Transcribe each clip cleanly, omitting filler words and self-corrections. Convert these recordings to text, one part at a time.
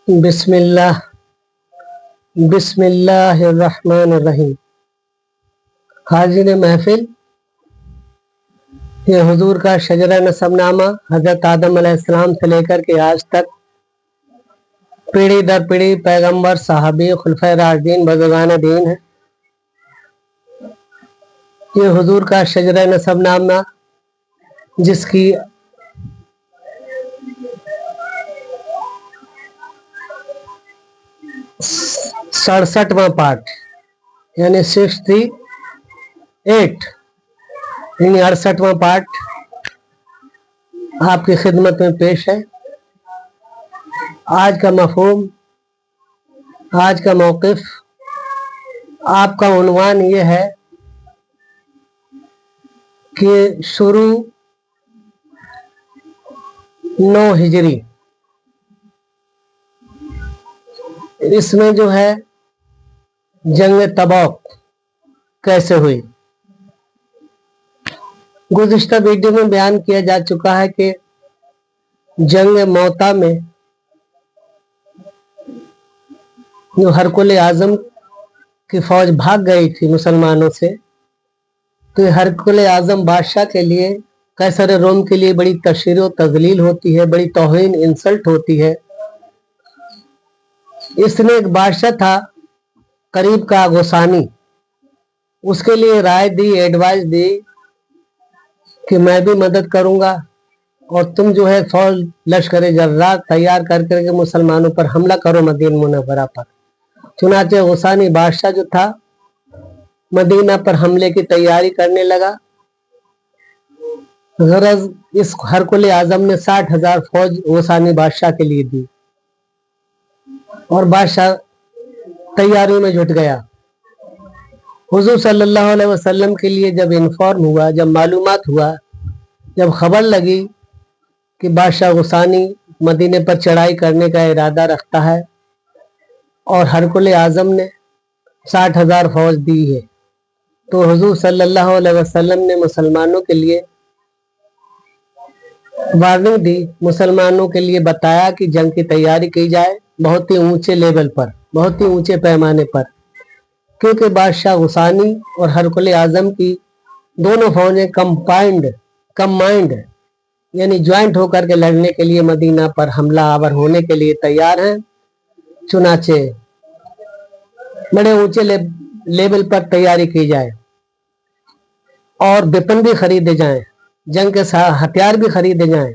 बिस्मिल्लाहिर्रहमानिर्रहीम। हाजिर महफिल, ये हुजूर का शजरा नसबनामा हजरत आदम अलैहिस्सलाम से लेकर के आज तक पीढ़ी दर पीढ़ी पैगंबर, साहबी, खुलफाए राशिदीन, बुजुर्गान दीन है। ये हुजूर का शजरा नसबनामा जिसकी 67वां पार्ट यानी 68 यानी 68वां पार्ट आपकी खिदमत में पेश है। आज का मफहूम, आज का मौक़िफ़, आपका उन्वान ये है कि शुरू 9 हिजरी, इसमें जो है जंग तबूक कैसे हुई। गुज़िश्ता वीडियो में बयान किया जा चुका है कि जंग मौता में जो हरकुल आज़म की फौज भाग गई थी मुसलमानों से, तो हरकुल आज़म बादशाह के लिए, कैसर रोम के लिए बड़ी तशहीर व तज़लील होती है, बड़ी तौहीन इंसल्ट होती है। इसने एक बादशाह था करीब का गुसानी, उसके लिए राय दी, एडवाइस दी कि मैं भी मदद करूंगा और तुम जो है फौज लश्कर जर्रार तैयार कर करके मुसलमानों पर हमला करो मदीना मुनव्वरा पर। चुनाचे गुसानी बादशाह जो था मदीना पर हमले की तैयारी करने लगा। गरज इस हरकुल आज़म ने 60,000 फौज गुसानी बादशाह के लिए दी और बादशाह तैयारियों में जुट गया। हुजूर सल्लल्लाहु अलैहि वसल्लम के लिए जब इन्फॉर्म हुआ, जब मालूमात हुआ, जब खबर लगी कि बादशाह गुसानी मदीने पर चढ़ाई करने का इरादा रखता है और हरकुल आज़म ने 60,000 फौज दी है, तो हुजूर सल्लल्लाहु अलैहि वसल्लम ने मुसलमानों के लिए वार्निंग दी, मुसलमानों के लिए बताया कि जंग की तैयारी की जाए बहुत ही ऊंचे लेवल पर, बहुत ही ऊंचे पैमाने पर, क्योंकि बादशाह गुसानी और हरकुल आज़म की दोनों फौजें कंबाइंड यानी ज्वाइंट होकर के लड़ने के लिए मदीना पर हमला आवर होने के लिए तैयार हैं। चुनाचे बड़े ऊंचे लेवल पर तैयारी की जाए और वेपन भी खरीदे जाएं, जंग के हथियार भी खरीदे जाएं।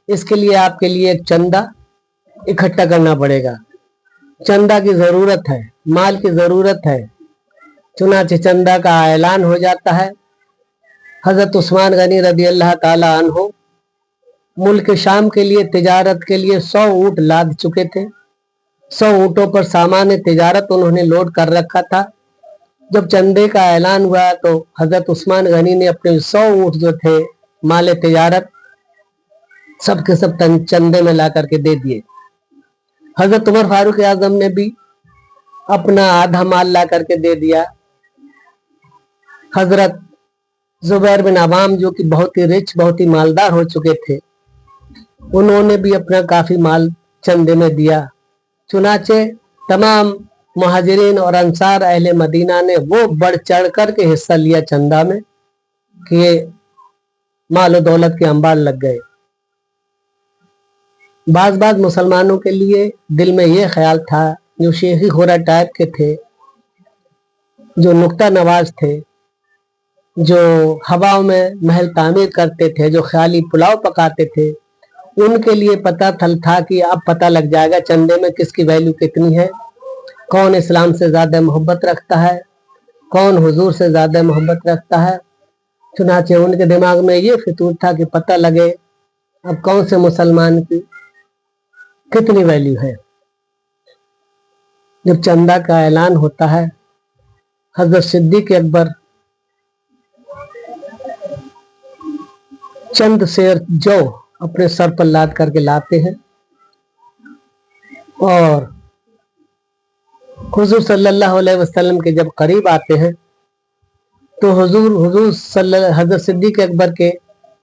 इसके लिए आपके लिए एक चंदा इकट्ठा करना पड़ेगा। चंदा की जरूरत है, माल की जरूरत है। चुनाचे चंदा का ऐलान हो जाता है। हजरत उस्मान गनी रदी अल्लाह ताला अन्हु मुल्क शाम के लिए तिजारत के लिए 100 ऊँट लाद चुके थे। 100 ऊँटों पर सामान तिजारत उन्होंने लोड कर रखा था। जब चंदे का ऐलान हुआ तो हजरत उस्मान गनी ने अपने 100 ऊँट जो थे माल तिजारत सब के सब चंदे में ला करके दे दिए। हजरत उमर फारूक आजम ने भी अपना आधा माल ला करके दे दिया। हजरत जुबैर बिन अवाम जो कि बहुत ही रिच, बहुत ही मालदार हो चुके थे, उन्होंने भी अपना काफी माल चंदे में दिया। चुनाचे तमाम मुहाजिरीन और अंसार अहले मदीना ने वो बढ़ चढ़ कर के हिस्सा लिया चंदा में कि माल दौलत के अंबार लग गए। बाज मुसलमानों के लिए दिल में ये ख्याल था, जो शेखी खोरा टाइप के थे, जो नुक्ता नवाज थे, जो हवाओं में महल तामीर करते थे, जो ख्याली पुलाव पकाते थे, उनके लिए पता था कि अब पता लग जाएगा चंदे में किसकी वैल्यू कितनी है, कौन इस्लाम से ज्यादा मोहब्बत रखता है, कौन हुजूर से ज्यादा मोहब्बत रखता है। चुनाचे उनके दिमाग में ये फितूर था कि पता लगे अब कौन से मुसलमान की कितनी वैल्यू है। जब चंदा का ऐलान होता है, हजरत सिद्दीक अकबर चंद शेर जो अपने सर पर लाद करके लाते हैं और हुजूर सल्लल्लाहु अलैहि वसल्लम के जब करीब आते हैं तो हजरत सिद्दीक अकबर के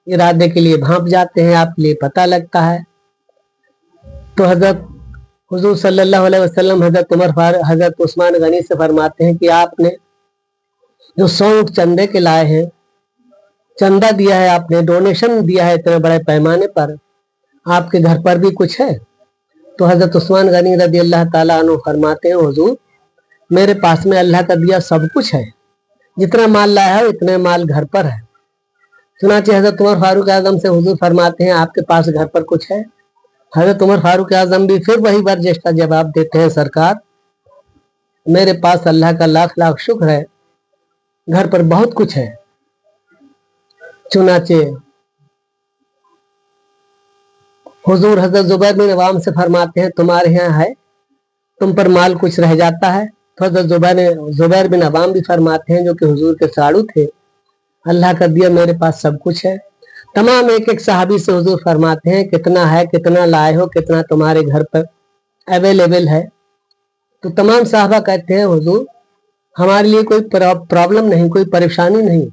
इरादे के लिए भांप जाते हैं, आपके लिए पता लगता है। तो हजरत हुजूर सल्लल्लाहु अलैहि वसल्लम हजरत उस्मान गनी से फरमाते हैं कि आपने जो 100 ऊँट चंदे के लाए हैं, चंदा दिया है आपने, डोनेशन दिया है इतने बड़े पैमाने पर, आपके घर पर भी कुछ है? तो हजरत उस्मान गनी रदी अल्लाह ताला अन्हु फरमाते हैं, हुजूर मेरे पास में अल्लाह का दिया सब कुछ है, जितना माल लाया है उतने माल घर पर है। चुनाचे हजरत उमर फारूक आजम से हुजूर फरमाते हैं, आपके पास घर पर कुछ है? हजरत उमर फारूक आजम भी फिर वही बर्जेस्टा जवाब देते हैं, सरकार मेरे पास अल्लाह का लाख लाख शुक्र है, घर पर बहुत कुछ है। चुनाचे हुजूर हजरत जुबैर बिन अवाम से फरमाते हैं, तुम्हारे यहाँ है, तुम पर माल कुछ रह जाता है? तो हजरत जुबैर बिन अवाम भी फरमाते हैं, जो कि हुजूर के साड़ू थे, अल्लाह का दिया मेरे पास सब कुछ है। तमाम एक एक सहाबी से हुजूर फरमाते हैं, कितना है, कितना लाए हो, कितना तुम्हारे घर पर अवेलेबल है? तो तमाम साहबा कहते हैं, हुजूर हमारे लिए कोई प्रॉब्लम नहीं, कोई परेशानी नहीं।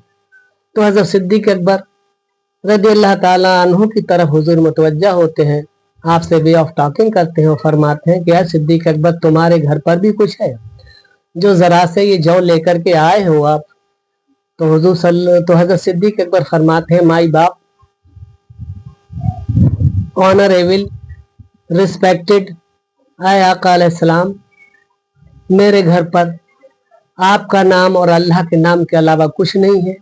तो हजरत सिद्दीक अकबर रज़ी अल्लाह ताला अन्हु की तरफ हुजूर मुतवज्जा होते हैं, आपसे वे ऑफ टॉकिंग करते हैं और फरमाते हैं कि यार सिद्दीक अकबर तुम्हारे घर पर भी कुछ है, जो जरा से ये जौ लेकर के आए हो आप? तो हजरत सिद्दीक अकबर फरमाते हैं, माई बाप ऑनरेबल रिस्पेक्टेड आए आका अलैहिस्सलाम, मेरे घर पर आपका नाम और अल्लाह के नाम के अलावा कुछ नहीं है।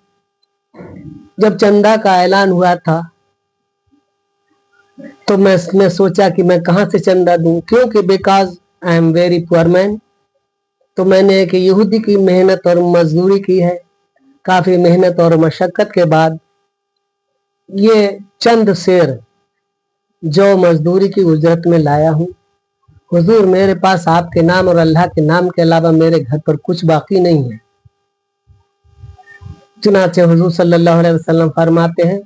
जब चंदा का ऐलान हुआ था तो मैं सोचा कि मैं कहां से चंदा दूं, क्योंकि because I am very poor man. तो मैंने एक यहूदी की मेहनत और मजदूरी की है, काफी मेहनत और मशक्कत के बाद ये चंद शेर जो मजदूरी की उजरत में लाया हूं। हुजूर मेरे पास आपके नाम और अल्लाह के नाम के अलावा मेरे घर पर कुछ बाकी नहीं है। चुनाचे हुजूर सल्लल्लाहु अलैहि वसल्लम फरमाते हैं,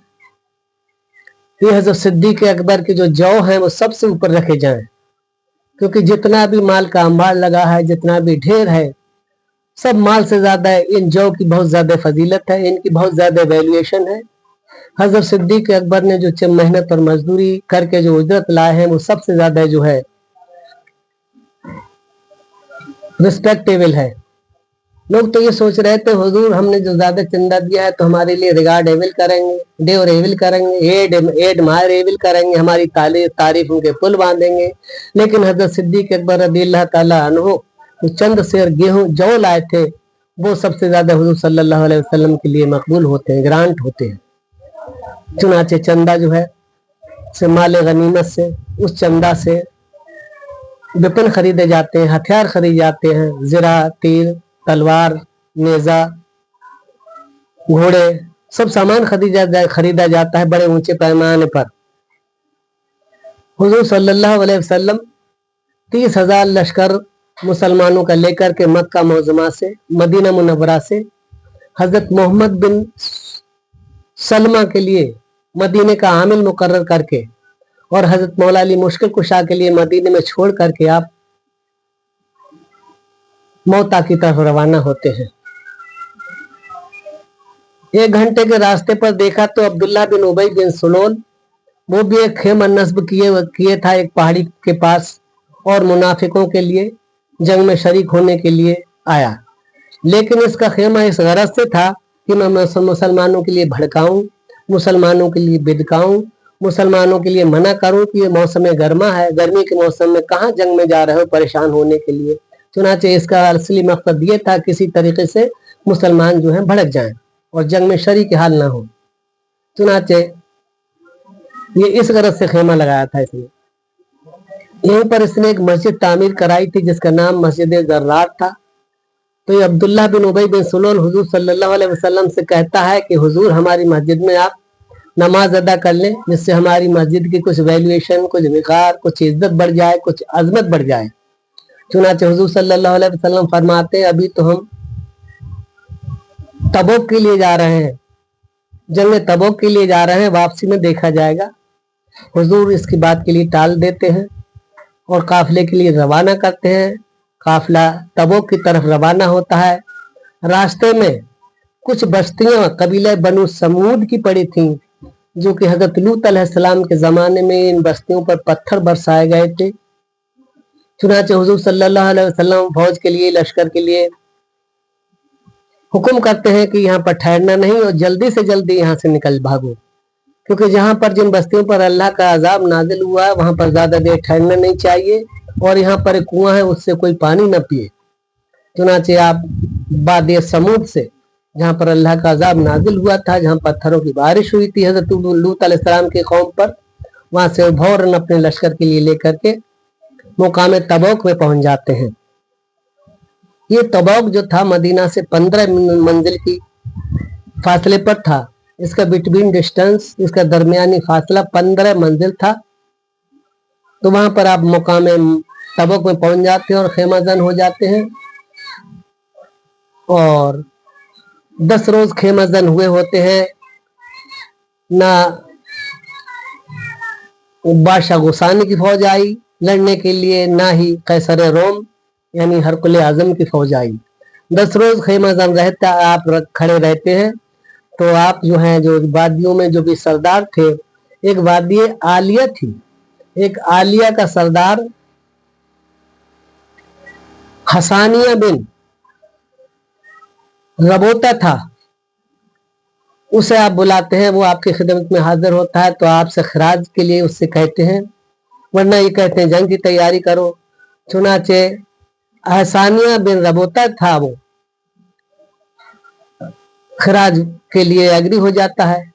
ये हजरत सिद्दीक अकबर के जो जौ हैं वो सबसे ऊपर रखे जाएं, क्योंकि जितना भी माल का अंबार लगा है, जितना भी ढेर है, सब माल से ज्यादा है, इन जौ की बहुत ज्यादा फजीलत है, इनकी बहुत ज्यादा वैल्यूएशन है। हजरत सिद्दीक अकबर ने जो मेहनत और मजदूरी करके जो उजरत लाए हैं वो सबसे ज्यादा जो है रिस्पेक्टेबल है। लोग तो ये सोच रहे थे, हुजूर हमने जो ज्यादा चंदा दिया है तो हमारे लिए रिगार्ड एविल करेंगे, डेवर एविल करेंगे, एड मायर एविल करेंगे, हमारी तारीफ उनके पुल बांधेंगे। लेकिन हजरत सिद्दीक अकबर रज़ी अल्लाह ताला अन्हु चंद शेर गेहूं जौ लाए थे, वो सबसे ज्यादा हुजूर सल्लल्लाहु अलैहि वसल्लम के लिए मकबूल होते हैं, ग्रांट होते हैं। चुनाचे चंदा जो है से माले गनीमत से, उस चंदा से वेपन खरीदे जाते हैं, हथियार खरीदे जाते हैं, जिरा, तीर, तलवार, नेजा, घोड़े, सब सामान खरीदा जाता है बड़े ऊंचे पैमाने पर। हुजूर सल्लल्लाहु अलैहि वसल्लम 30,000 लश्कर मुसलमानों का लेकर के मक्का मौजमा से, मदीना मुनव्वरा से हजरत मोहम्मद बिन सलमा के लिए मदीने का आमिल मुकर्रर करके और हजरत मौला अली मुश्किल कुशा के लिए मदीने में छोड़ करके आप मौता की तरफ रवाना होते हैं। 1 घंटे के रास्ते पर देखा तो अब्दुल्ला बिन उबई बिन सुलोल वो भी एक खेमा नस्ब किए था एक पहाड़ी के पास, और मुनाफिकों के लिए जंग में शरीक होने के लिए आया। लेकिन इसका खेमा इस गरज से था कि मैं मुसलमानों के लिए भड़काऊं, मुसलमानों के लिए बिदकाऊं, मुसलमानों के लिए मना करूं कि ये मौसम गर्मा है, गर्मी के मौसम में कहाँ जंग में जा रहे हो परेशान होने के लिए। चुनाचे इसका असली मकसद ये था किसी तरीके से मुसलमान जो है भड़क जाएं और जंग में शरीक हाल ना हो। चुनाचे ये इस गरज से खेमा लगाया था इसने। यहीं पर इसने एक मस्जिद तामीर कराई थी जिसका नाम मस्जिद जर्रार था। तो ये अब्दुल्ला बिन उबई बिन सुलोल हुजूर सल्लल्लाहु अलैहि वसल्लम से कहता है कि हुजूर हमारी मस्जिद में आप नमाज अदा कर लें, जिससे हमारी मस्जिद की कुछ वैल्यूएशन, कुछ विकार, कुछ इज्जत बढ़ जाए, कुछ अजमत बढ़ जाए। चुनाचे हुजूर सल्लल्लाहु अलैहि वसल्लम फरमाते हैं, अभी तो हम तबूक के लिए जा रहे हैं, जंग तबूक के लिए जा रहे हैं, वापसी में देखा जाएगा। हुजूर इसकी बात के लिए टाल देते हैं और काफिले के लिए रवाना करते हैं। काफिला तबूक की तरफ रवाना होता है। रास्ते में कुछ बस्तियां कबीले बनु समूद की पड़ी थीं, जो कि हजरत लूत अलैहिस्सलाम के ज़माने में इन बस्तियों पर पत्थर बरसाए गए थे। चुनाचे हुजूर सल्लल्लाहु अलैहि वसल्लम फौज के लिए, लश्कर के लिए हुक्म करते हैं कि यहाँ पर ठहरना नहीं और जल्दी से जल्दी यहाँ से निकल भागो, क्योंकि जहाँ पर जिन बस्तियों पर अल्लाह का अजाब नाजिल हुआ है वहाँ पर ज़्यादा देर ठहरना नहीं चाहिए, और यहाँ पर एक कुआं है उससे कोई पानी न पिए। चुनाचे आप वादी समूद से, जहाँ पर अल्लाह का अजाब नाजिल हुआ था, जहाँ पत्थरों की बारिश हुई थी हजरत लूत अलैहिस्सलाम के कौम पर, वहां से फौरन अपने लश्कर के लिए लेकर के मुकाम तबूक में पहुंच जाते हैं। ये तबूक जो था मदीना से 15 मंजिल की फासले पर था। इसका बिटवीन डिस्टेंस, इसका दरमियानी फासला 15 मंजिल था। तो वहां पर आप मुकाम तबूक में पहुंच जाते हैं और खेमाजन हो जाते हैं, और 10 रोज खेमाजन हुए होते हैं। ना बादशाह गुसानी की फौज आई लड़ने के लिए, ना ही कैसर रोम यानी हरकुल आजम की फौज आई। 10 रोज खेमाजन रहता, आप खड़े रहते हैं। तो आप जो हैं, जो वादियों में जो भी सरदार थे, एक वादी आलिया थी, एक आलिया का सरदार हसानिया बिन रबोता था, उसे आप बुलाते हैं, वो आपकी खिदमत में हाजिर होता है। तो आपसे खराज के लिए उससे कहते हैं, वरना ये कहते हैं जंग की तैयारी करो। चुनाचे हसानिया बिन रबोता था, वो खराज के लिए एग्री हो जाता है,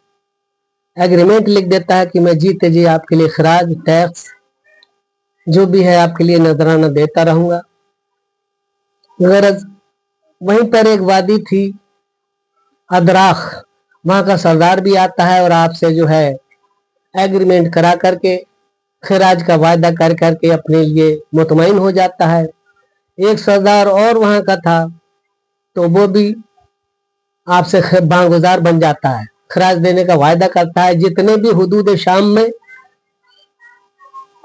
एग्रीमेंट लिख देता है कि मैं जीते जी आपके लिए खराज, टैक्स जो भी है आपके लिए नजराना देता रहूंगा। गरज वहीं पर एक वादी थी अदराख, वहां का सरदार भी आता है और आपसे जो है एग्रीमेंट करा करके, खराज का वायदा कर करके अपने लिए मुतमईन हो जाता है। एक सरदार और वहां का था, तो वो भी आपसे बागुजार बन जाता है, खराज देने का वायदा करता है। जितने भी हुदूद शाम में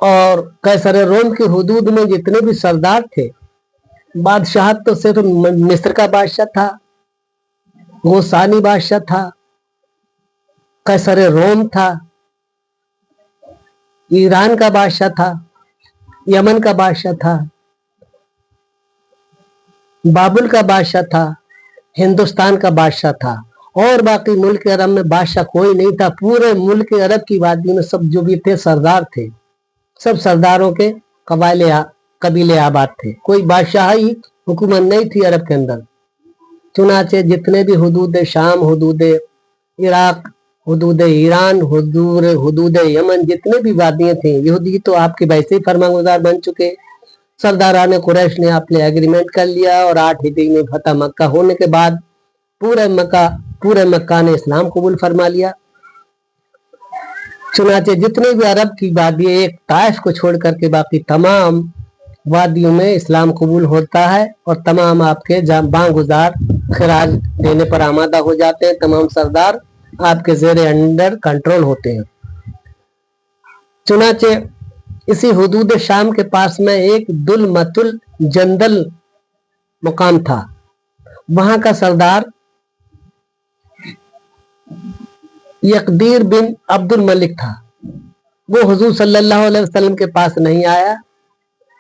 और कैसर रोम की हुदूद में जितने भी सरदार थे, बादशाह तो सिर्फ मिस्र का बादशाह था, गोसानी बादशाह था, कैसर रोम था, ईरान का बादशाह था, यमन का बादशाह था, बाबुल का बादशाह था, हिंदुस्तान का बादशाह था, और बाकी मुल्क अरब में बादशाह कोई नहीं था। पूरे मुल्क अरब की वादी में सब जो भी थे सरदार थे, सब सरदारों के कबीले आबाद थे, कोई बादशाही हुकूमत नहीं थी अरब के अंदर। चुनाचे जितने भी हुदूद शाम, हुदूद इराक, हुदूद ईरान, हुदूद यमन, जितने भी वादियां थी, यहूदी तो आपके वैसे ही फरमागुजार बन चुके। सरदारान कुरैश ने आपने एग्रीमेंट कर लिया, और 8 हिजरी में फतह मक्का होने के बाद पूरे मक्का ने इस्लाम कबूल फरमा लिया। चुनाचे जितने भी अरब की वादी, एक ताइफ को छोड़ करके बाकी तमाम वादियों में इस्लाम कबूल होता है, और तमाम आपके बागुजार खराज देने पर आमादा हो जाते हैं। तमाम सरदार आपके जेर अंडर कंट्रोल होते हैं। चुनाचे इसी हुदूद शाम के पास में एक दुलमतुल जंदल मुकाम था, वहां का सरदार यकदीर बिन अब्दुल मलिक था। वो हुजूर सल्लल्लाहु अलैहि वसल्लम के पास नहीं आया।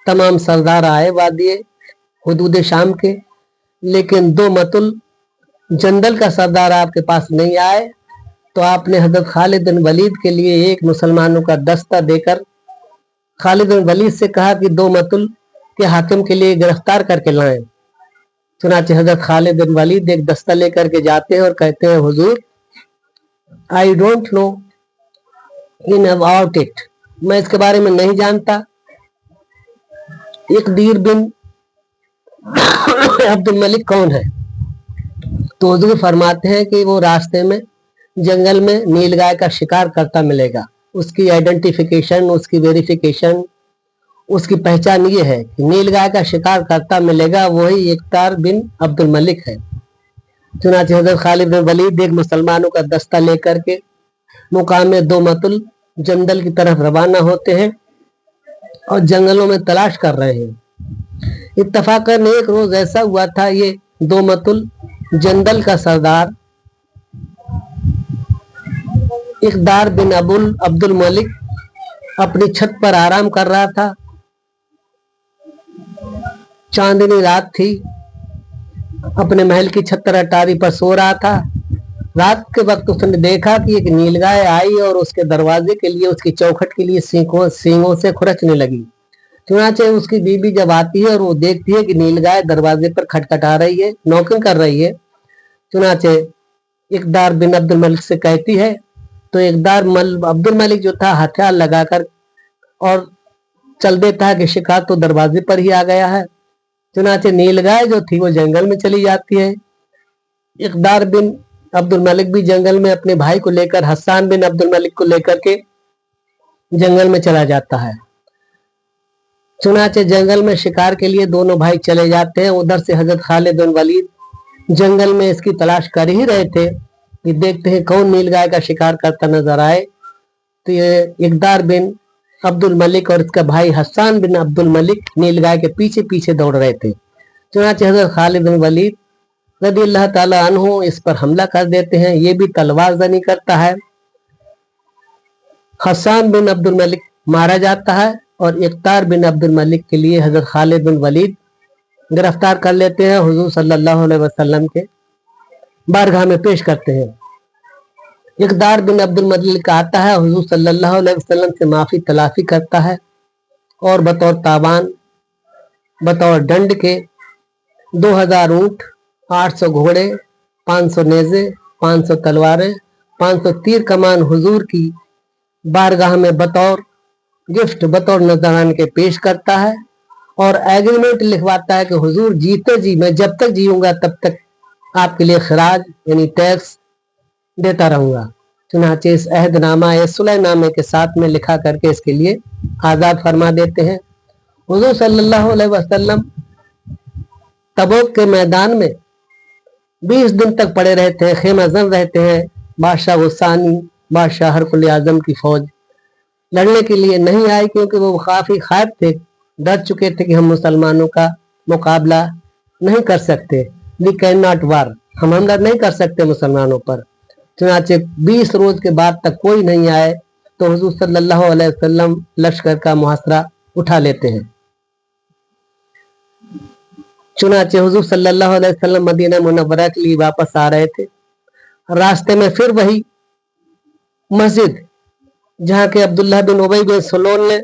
तमाम सरदार आए वादी हुदूद शाम के, लेकिन दो मतुल जंदल का सरदार आपके पास नहीं आए। तो आपने हजरत खालिद बिन वलीद के लिए एक मुसलमानों का दस्ता देकर खालिद बिन वलीद से कहा कि दो मतुल के हाकिम के लिए गिरफ्तार करके लाएं। चुनाचे हजरत खालिद बिन वलीद एक दस्ता लेकर के जाते हैं और कहते हैं, हुजूर I don't know in about it, मैं इसके बारे में नहीं जानता। यकदीर बिन अब्दुल मलिक कौन है? तो हुजूर फरमाते हैं कि वो रास्ते में जंगल में नीलगाय का शिकार करता मिलेगा, उसकी आइडेंटिफिकेशन, उसकी वेरिफिकेशन, उसकी पहचान ये है कि नीलगाय का शिकार करता मिलेगा, वही यकतार बिन अब्दुल मलिक है। चुनाचे हजरत खालिद बिन वलीद एक मुसलमानों का दस्ता लेकर के मुकाम में दो मतुल जंगल की तरफ रवाना होते हैं और जंगलों में तलाश कर रहे हैं। इत्तफाकन एक रोज ऐसा हुआ था, ये दो मतुल जंगल का सरदार इकदार बिन अब्दुल मलिक अपनी छत पर आराम कर रहा था। चांदनी रात थी, अपने महल की छत पर अटारी पर सो रहा था। रात के वक्त उसने देखा कि एक नीलगाय आई और उसके दरवाजे के लिए, उसकी चौखट के लिए सींगों से खुरचने लगी। चुनाचे उसकी बीबी जब आती है और वो देखती है कि नीलगाय दरवाजे पर खटखटा रही है, नॉकिंग कर रही है, चुनाचे इकदार बिन अब्दुल मलिक से कहती है। तो इकदार अब्दुल मलिक जो था हथियार लगाकर और चल देता है कि शिकार तो दरवाजे पर ही आ गया है। चुनाचे नीलगाय जो थी वो जंगल में चली जाती है। इकदार बिन अब्दुल मलिक भी जंगल में अपने भाई को लेकर, हसन बिन अब्दुल मलिक को लेकर के जंगल में चला जाता है। चुनाचे जंगल में शिकार के लिए दोनों भाई चले जाते हैं। उधर से हजरत खालिद बिन वलीद जंगल में इसकी तलाश कर ही रहे थे कि देखते हैं कौन नीलगाय का शिकार करता नजर आए। तो ये इकदार बिन अब्दुल मलिक और इसका भाई हसन बिन अब्दुल मलिक नीलगाय के पीछे पीछे दौड़ रहे थे। चुनाचे हजरत खालिद बिन वलीद रज़ी अल्लाह ताला अन्हु इस पर हमला कर देते हैं। ये भी तलवार ज़नी करता है। हसन बिन अब्दुल मलिक मारा जाता है और इकदार बिन अब्दुल मलिक के लिए हजरत खालिद बिन वलीद गिरफ्तार कर लेते हैं, हुजूर सल्लल्लाहु अलैहि वसल्लम के बारगाह में पेश करते हैं। इकदार बिन अब्दुल मलिक आता है, हुजूर सल्लल्लाहु अलैहि वसल्लम से माफी तलाफी करता है और बतौर तावान, बतौर दंड के 2000 ऊंट, 800 घोड़े, 500 नेज़े, 500 तलवारें, 500 तीर कमान हुजूर की बारगाह में बतौर गिफ्ट, बतौर नजरान के पेश करता है और एग्रीमेंट लिखवाता है कि हुजूर जीते जी, मैं जब तक जीऊंगा तब तक आपके लिए खराज यानी टैक्स देता रहूंगा। चुनाचे इस अहदनामा या सुलहनामे के साथ में लिखा करके इसके लिए आजाद फरमा देते हैं। हुजूर सल्लल्लाहु अलैहि वसल्लम तबूक के मैदान में 20 दिन तक पड़े रहते हैं, खेमाजन रहते हैं। बादशाह गुस्सानी, बादशाह हरकुल आजम की फौज लड़ने के लिए नहीं आई क्योंकि वो काफी खैफ थे, डर चुके थे कि हम मुसलमानों का मुकाबला नहीं कर सकते। वी कैन नॉट वार, हम हमला नहीं कर सकते मुसलमानों पर। चुनाचे 20 रोज के बाद तक कोई नहीं आए तो हुजूर सल्लल्लाहु अलैहि वसल्लम लश्कर का मुहासरा उठा लेते हैं। चुनाचे हुजूर सल्लल्लाहु अलैहि वसल्लम मदीना मुनव्वरा के लिए वापस आ रहे थे। रास्ते में फिर वही मस्जिद जहां के अब्दुल्लाह बिन उबई बिन सलूल ने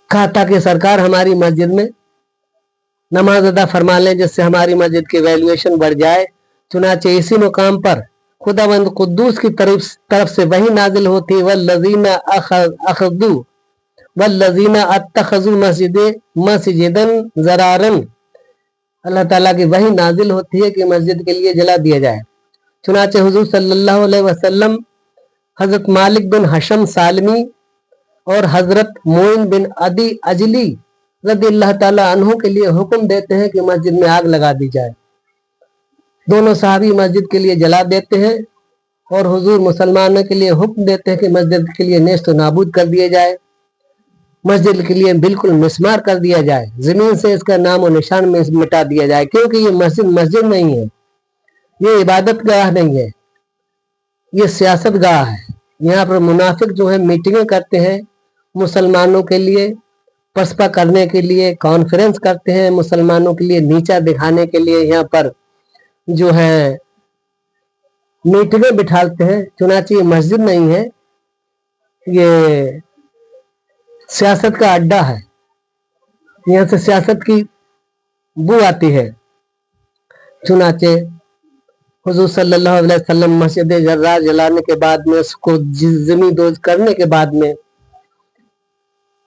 कहा था कि सरकार हमारी मस्जिद में नमाज अदा फरमा लें जिससे हमारी मस्जिद की वैल्यूएशन बढ़ जाए। चुनाचे इसी मुकाम पर खुदावंद कुद्दूस की तरफ से वही नाजिल होती, वल्लज़ीना अखज़ू वल्लज़ीना अत्तखज़ू मस्जिदन ज़रारन, अल्लाह ताला की वही नाजिल होती है कि मस्जिद के लिए जला दिया जाए। चुनाचे हुजूर सल्लल्लाहु अलैहि वसल्लम हजरत मालिक बिन हशम सालमी और हजरत मोइन बिन अदी अजली रज़ी अल्लाह ताला अन्हु के लिए हुक्म देते हैं कि मस्जिद में आग लगा दी जाए। दोनों साहबी मस्जिद के लिए जला देते हैं और हुजूर मुसलमानों के लिए हुक्म देते हैं कि मस्जिद के लिए नेस्त नाबूद कर दिया जाए, मस्जिद के लिए बिल्कुल मिस्मार कर दिया जाए, जमीन से इसका नाम और निशान में मिटा दिया जाए, क्योंकि ये मस्जिद नहीं है, ये इबादत गाह नहीं है, ये सियासत गाह है। यहाँ पर मुनाफिक जो है मीटिंगें करते हैं मुसलमानों के लिए पसपा करने के लिए, कॉन्फ्रेंस करते हैं मुसलमानों के लिए नीचा दिखाने के लिए, यहाँ पर जो है मीटिंगें बिठाते हैं। चुनाचे ये मस्जिद नहीं है, ये सियासत का अड्डा है, यहाँ से सियासत की बू आती है। चुनाचे हुजूर सल्लल्लाहु अलैहि वसल्लम मस्जिद जर्रार जलाने के बाद में, उसको ज़मींदोज़ करने के बाद में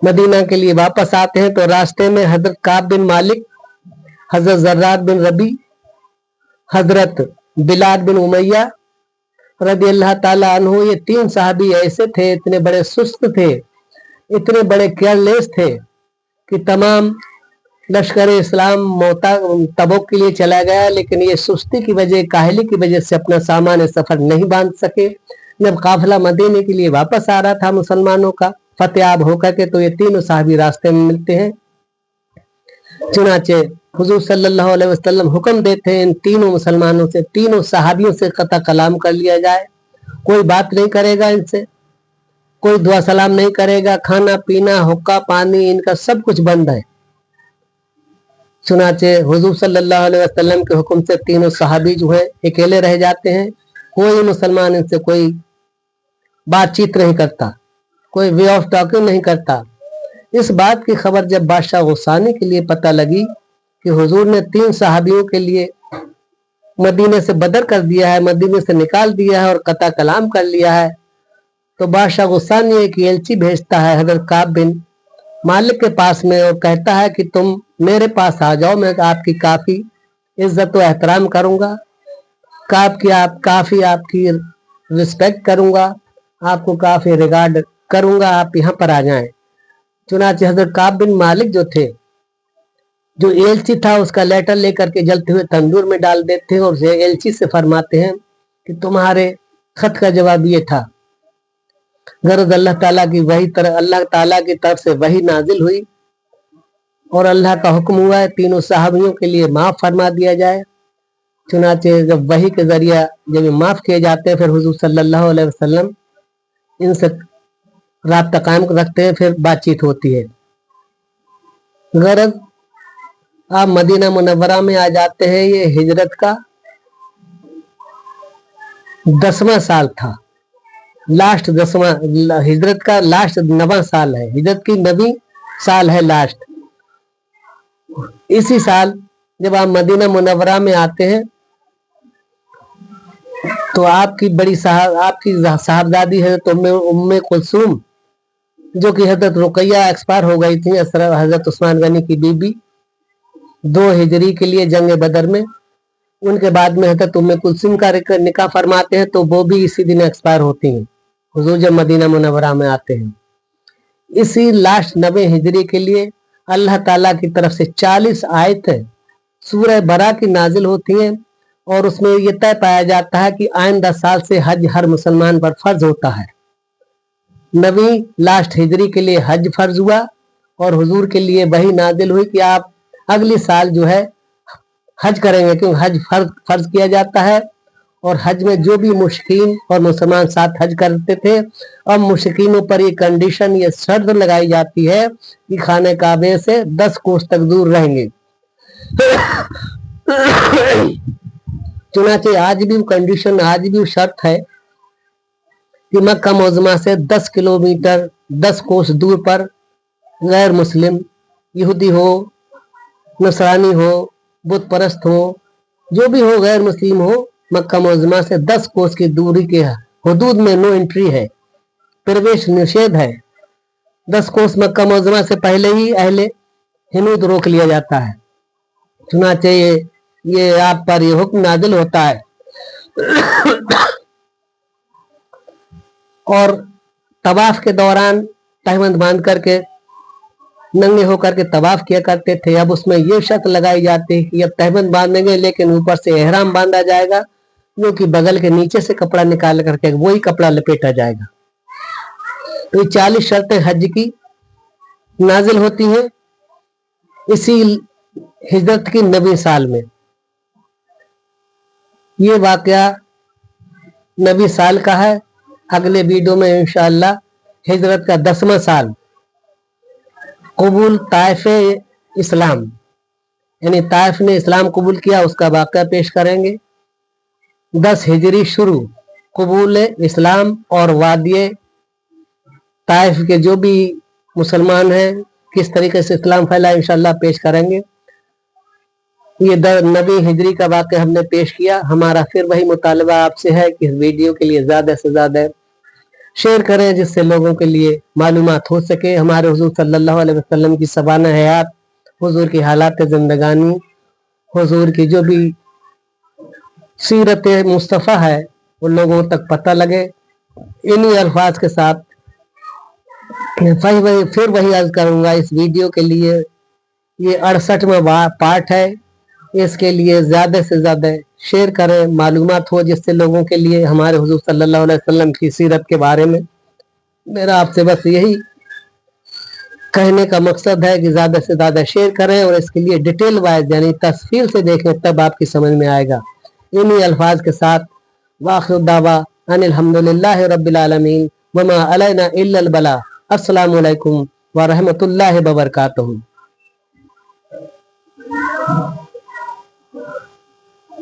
मदीना के लिए वापस आते हैं तो रास्ते में हजरत काब बिन मालिक, हजरत जर्रार बिन रबी, हजरत बिलाल बिन उमैया रज़ी अल्लाह ताला अन्हु, ये 3 साहबी ऐसे थे, इतने बड़े सुस्त थे, इतने बड़े केयरलेस थे कि तमाम लश्कर इस्लाम तबूक के लिए चला गया, लेकिन ये सुस्ती की वजह, काहली की वजह से अपना सामान सफर नहीं बांध सके। जब काफिला मदीने के लिए वापस आ रहा था मुसलमानों का फतेहाब होकर के, तो ये 3 साहबी रास्ते में मिलते हैं। चुनाचे हुजूर सल्लल्लाहु अलैहि वसल्लम हुक्म देते हैं इन 3 मुसलमानों से, 3 साहबियों से कता कलाम कर लिया जाए कोई बात नहीं करेगा इनसे, कोई दुआ सलाम नहीं करेगा, खाना पीना हुक्का पानी इनका सब कुछ बंद है। चुनाचे हुजूर सल्लल्लाहु अलैहि वसल्लम के हुक्म से तीनों सहाबी जो है अकेले रह जाते हैं। कोई मुसलमान इनसे कोई बातचीत नहीं करता, कोई वे ऑफ टॉकिंग नहीं करता। इस बात की खबर जब बादशाह गुस्सानी के लिए पता लगी कि हुजूर ने 3 सहाबियों के लिए मदीने से बदर कर दिया है, मदीने से निकाल दिया है और कता कलाम कर लिया है, तो बादशाह गुस्सानी एक एलची भेजता है हजरत काब बिन मालिक के पास में और कहता है कि तुम मेरे पास आ जाओ, मैं आपकी काफी इज्जत व एहतराम करूंगा, काफी आपकी रिस्पेक्ट करूंगा, आपको काफी रिगार्ड करूंगा, आप यहाँ पर आ जाएं। चुनाचे हजरत काब बिन मालिक जो थे, जो एलची था, उसका लेटर लेकर के जलते हुए तंदूर में डाल देते हैं और एलची से फरमाते हैं कि तुम्हारे खत का जवाब ये था। गरज अल्लाह ताला की तरफ से वही नाजिल हुई और अल्लाह का हुक्म हुआ है तीनों सहाबियों के लिए माफ फरमा दिया जाए। चुनाचे जब वही के जरिया जब माफ किए जाते हैं, फिर हुजूर सल्लल्लाहु अलैहि वसल्लम इनसे राब्ता कायम रखते हैं, फिर बातचीत होती है। गरज आप मदीना मुनव्वरा में आ जाते हैं। ये हिजरत का 10वां साल था, लास्ट 10वां, हिजरत का लास्ट 9वां साल है, हिजरत की 9वीं साल है लास्ट। इसी साल जब आप मदीना मुनव्वरा में आते हैं तो आपकी साहबजादी है तो उम्मे कुलसूम, जो कि हजरत रुकैया एक्सपायर हो गई थी, हजरत उस्मान गनी की बीबी, 2 हिजरी के लिए जंग बदर में। उनके बाद में हजरत उम्मे कुलसूम का निकाह फरमाते हैं, तो वो भी इसी दिन एक्सपायर होती हैं हुजूर जब मदीना मुनव्वरा में आते हैं। इसी लास्ट 9वें हिजरी के लिए अल्लाह ताला की तरफ से 40 आयतें सूरह बरा की नाजिल होती हैं और उसमें यह तय पाया जाता है कि आइंदा साल से हज हर मुसलमान पर फर्ज होता है। 9वीं लास्ट हिजरी के लिए हज फर्ज हुआ और हुजूर के लिए वही नाजिल हुई कि आप अगली साल जो है हज करेंगे, क्योंकि हज फर्ज किया जाता है। और हज में जो भी मुश्किन और मुसलमान साथ हज करते थे, अब मुश्किनों पर ये कंडीशन, ये शर्त लगाई जाती है कि खाने काबे से 10 कोस तक दूर रहेंगे। चुनाचे आज भी कंडीशन, आज भी शर्त है कि मक्का मुअज़्ज़मा से 10 किलोमीटर 10 कोस दूर पर गैर मुस्लिम, यहूदी हो, नसरानी हो, बुत परस्त हो, जो भी हो, गैर मुस्लिम हो, मक्का मुअज़्ज़मा से 10 कोस की दूरी के हुदूद में नो एंट्री है, प्रवेश निषेध है। 10 कोस मक्का मुअज़्ज़मा से पहले ही अहले हिनूद रोक लिया जाता है। चुनाचे ये आप पर ये हुक्म नाजिल होता है और तवाफ के दौरान तहमंद बांध करके नंगे होकर के तवाफ किया करते थे। अब उसमें ये शर्त लगाई जाती है कि अब तहमंद बांधेंगे लेकिन ऊपर से एहराम बांधा जाएगा, जो कि बगल के नीचे से कपड़ा निकाल करके वही कपड़ा लपेटा जाएगा। तो ये 40 शर्तें हज की नाजिल होती हैं इसी हिजरत की 9वीं साल में। ये वाकया 9वीं साल का है। अगले वीडियो में इंशाअल्लाह हिजरत का 10वां साल, कबूल ताइफ इस्लाम, यानी ताइफ ने इस्लाम कबूल किया, उसका वाकया पेश करेंगे। 10 हिजरी शुरू, कबूल इस्लाम और वादिये ताइफ के जो भी मुसलमान हैं किस तरीके से इस्लाम फैला, इंशाअल्लाह पेश करेंगे। ये 9वीं हिजरी का वाकया हमने पेश किया। हमारा फिर वही मुतालबा आपसे है कि इस वीडियो के लिए ज़्यादा से ज़्यादा शेयर करें, जिससे लोगों के लिए मालूमात हो सके। हमारे हुजूर सल्लल्लाहु अलैहि वसल्लम की सबाना हयात, हुजूर की हालात ज़िंदगानी, हुजूर की जो भी सीरत मुस्तफ़ा है वो लोगों तक पता लगे। इन्हीं अल्फाज के साथ फिर वही अर्ज करूँगा, इस वीडियो के लिए ये 68वां पार्ट है। इसके लिए ज़्यादा से ज़्यादा शेयर करें, मालूमात हो जिससे लोगों के लिए हमारे हुजूर सल्लल्लाहु अलैहि वसल्लम की सीरत के बारे में मेरा आपसे बस यही कहने का मकसद है कि ज़्यादा से ज़्यादा शेयर करें और इसके लिए डिटेल वाइज यानी तफसील से देखें, तब आपकी समझ में आएगा। इन्हीं अल्फाज के साथ वाखिर दावा ان الحمدللہ رب العالمین وما علینا الا البلاغ۔ السلام علیکم ورحمۃ اللہ وبرکاتہ۔